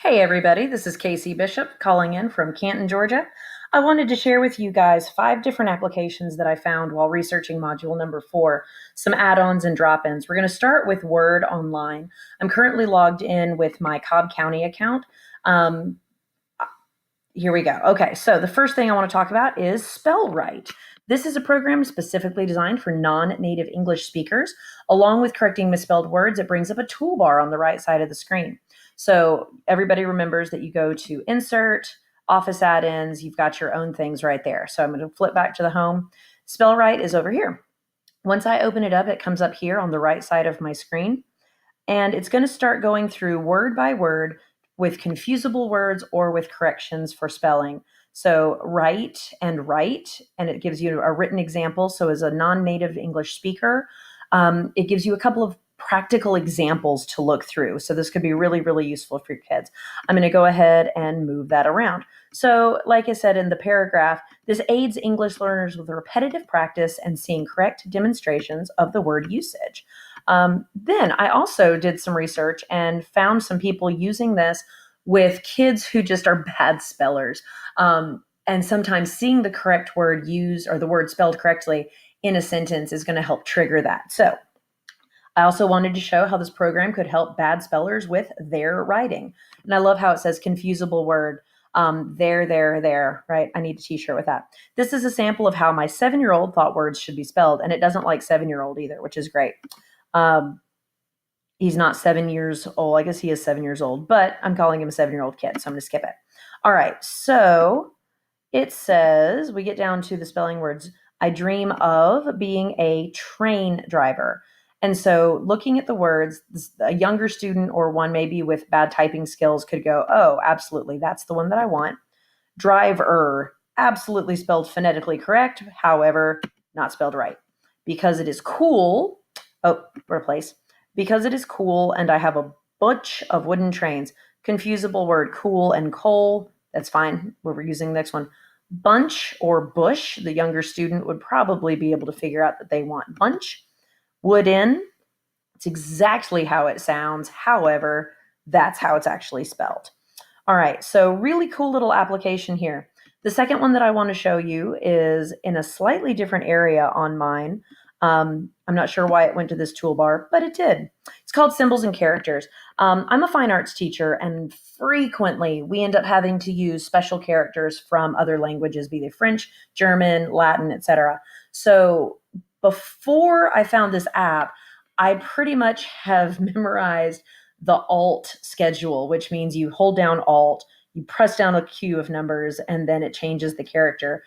Hey everybody, this is Casey Bishop calling in from Canton, Georgia. I wanted to share with you guys 5 different applications that I found while researching module number 4, some add-ons and drop-ins. We're going to start with Word Online. I'm currently logged in with my Cobb County account. Here we go. Okay, so the first thing I want to talk about is SpellWrite. This is a program specifically designed for non-native English speakers. Along with correcting misspelled words, it brings up a toolbar on the right side of the screen. So everybody remembers that you go to Insert, Office Add-ins, you've got your own things right there. So I'm going to flip back to the home. SpellWrite is over here. Once I open it up, it comes up here on the right side of my screen. And it's going to start going through word by word with confusable words or with corrections for spelling. So write, and it gives you a written example. So as a non-native English speaker, it gives you a couple of practical examples to look through. So this could be really, really useful for your kids. I'm going to go ahead and move that around. So like I said in the paragraph, this aids English learners with repetitive practice and seeing correct demonstrations of the word usage. Then I also did some research and found some people using this with kids who just are bad spellers. And sometimes seeing the correct word used or the word spelled correctly in a sentence is going to help trigger that. So I also wanted to show how this program could help bad spellers with their writing. And I love how it says confusable word. There, right? I need a t-shirt with that. This is a sample of how my 7-year-old thought words should be spelled, and it doesn't like 7-year-old either, which is great. He's not 7 years old. I guess he is 7 years old, but I'm calling him a 7-year-old kid, so I'm going to skip it. All right, so it says, we get down to the spelling words. I dream of being a train driver. And so looking at the words, a younger student or one maybe with bad typing skills could go, oh, absolutely, that's the one that I want. Driver, absolutely spelled phonetically correct, however, not spelled right. Because it is cool, replace. Because it is cool and I have a bunch of wooden trains. Confusable word, cool and coal, that's fine. We're using the next one. Bunch or bush, the younger student would probably be able to figure out that they want bunch. Wooden, it's exactly how it sounds. However, that's how it's actually spelled. All right, so really cool little application here. The second one that I want to show you is in a slightly different area on mine. I'm not sure why it went to this toolbar, but it did. It's called Symbols and Characters. I'm a fine arts teacher, and frequently we end up having to use special characters from other languages, be they French, German, Latin, etc. So before I found this app, I pretty much have memorized the Alt schedule, which means you hold down Alt, you press down a queue of numbers, and then it changes the character.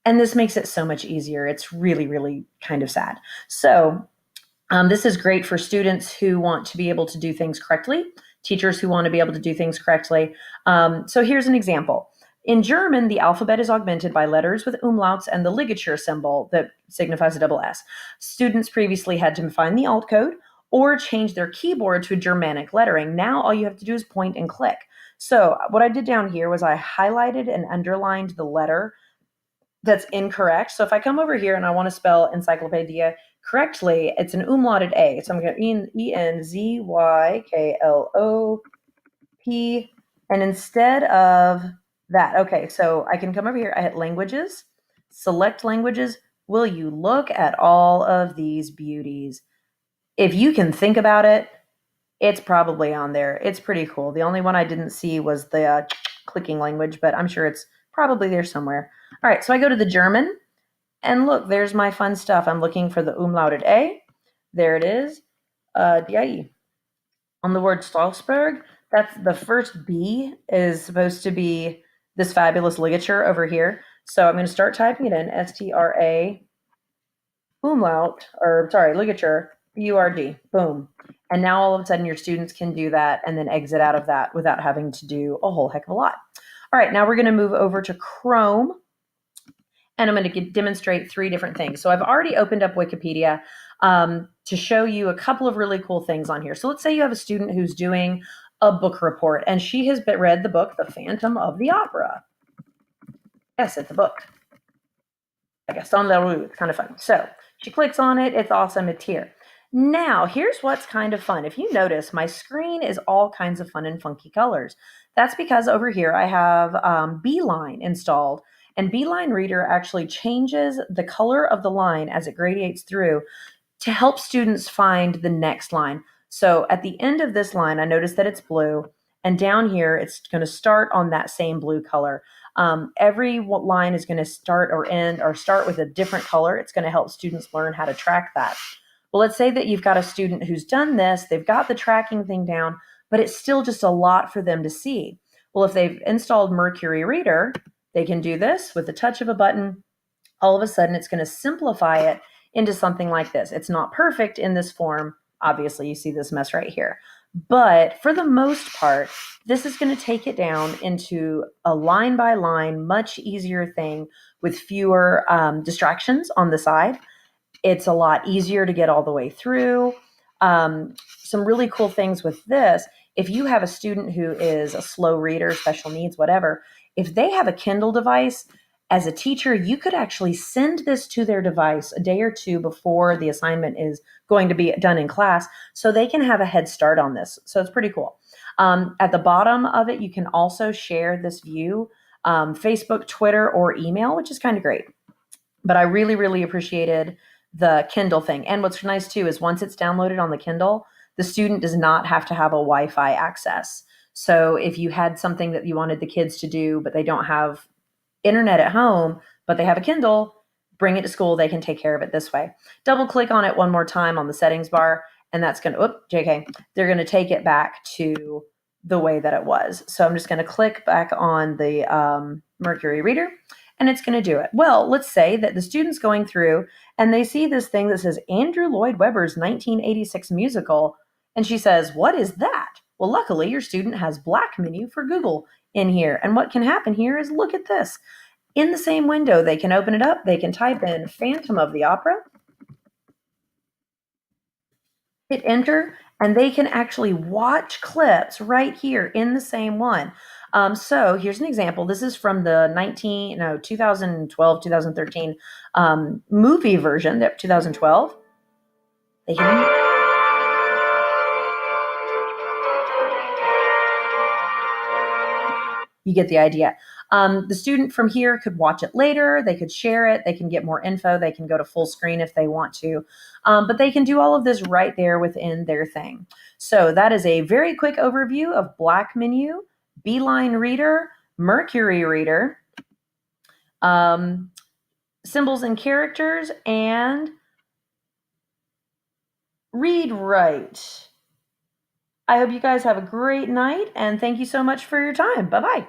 And this makes it so much easier. It's really, really kind of sad. So this is great for students who want to be able to do things correctly, teachers who want to be able to do things correctly. So here's an example. In German, the alphabet is augmented by letters with umlauts and the ligature symbol that signifies a double S. Students previously had to find the alt code or change their keyboard to Germanic lettering. Now all you have to do is point and click. So what I did down here was I highlighted and underlined the letter that's incorrect. So if I come over here and I want to spell encyclopedia correctly, it's an umlauted A. So I'm going to ENZYKLOP. And instead of that, okay, so I can come over here. I hit languages, select languages. Will you look at all of these beauties? If you can think about it, it's probably on there. It's pretty cool. The only one I didn't see was the clicking language, but I'm sure it's probably there somewhere. All right, so I go to the German, and look, there's my fun stuff. I'm looking for the umlauted A. There it is, DIE. On the word Strasbourg, that's the first B is supposed to be this fabulous ligature over here. So I'm going to start typing it in, STRA umlaut, or sorry, ligature, BURD, boom. And now all of a sudden your students can do that and then exit out of that without having to do a whole heck of a lot. All right, now we're going to move over to Chrome, and I'm going to demonstrate 3 different things. So I've already opened up Wikipedia to show you a couple of really cool things on here. So let's say you have a student who's doing a book report, and she has read the book, The Phantom of the Opera. Yes, it's a book. Gaston Leroux. It's kind of fun. So she clicks on it. It's awesome. It's here. Now, here's what's kind of fun. If you notice, my screen is all kinds of fun and funky colors. That's because over here I have Beeline installed, and Beeline Reader actually changes the color of the line as it gradiates through to help students find the next line. So at the end of this line, I notice that it's blue, and down here, it's going to start on that same blue color. Every line is going to start or end or start with a different color. It's going to help students learn how to track that. Well, let's say that you've got a student who's done this, they've got the tracking thing down, but it's still just a lot for them to see. Well, if they've installed Mercury Reader, they can do this with the touch of a button. All of a sudden, it's going to simplify it into something like this. It's not perfect in this form. Obviously, you see this mess right here. But for the most part, this is going to take it down into a line by line, much easier thing with fewer distractions on the side. It's a lot easier to get all the way through. Some really cool things with this, if you have a student who is a slow reader, special needs, whatever, if they have a Kindle device, as a teacher, you could actually send this to their device a day or two before the assignment is going to be done in class so they can have a head start on this. So it's pretty cool. At the bottom of it, you can also share this view, Facebook, Twitter, or email, which is kind of great. But I really, really appreciated the Kindle thing. And what's nice too is once it's downloaded on the Kindle, the student does not have to have a Wi-Fi access. So if you had something that you wanted the kids to do, but they don't have internet at home, but they have a Kindle, bring it to school. They can take care of it this way. Double click on it one more time on the settings bar, and that's going to, JK, they're going to take it back to the way that it was. So I'm just going to click back on the Mercury Reader, and it's going to do it. Well, let's say that the student's going through and they see this thing that says Andrew Lloyd Webber's 1986 musical, and she says, "What is that?" Well, luckily, your student has Black Menu for Google in here. And what can happen here is look at this. In the same window, they can open it up, they can type in Phantom of the Opera, hit enter, and they can actually watch clips right here in the same one. So here's an example. This is from the 2012, 2013 movie version, that 2012. They can You get the idea. The student from here could watch it later. They could share it. They can get more info. They can go to full screen if they want to. But they can do all of this right there within their thing. So that is a very quick overview of Black Menu, Beeline Reader, Mercury Reader, symbols and characters, and Read Write. I hope you guys have a great night, and thank you so much for your time. Bye-bye.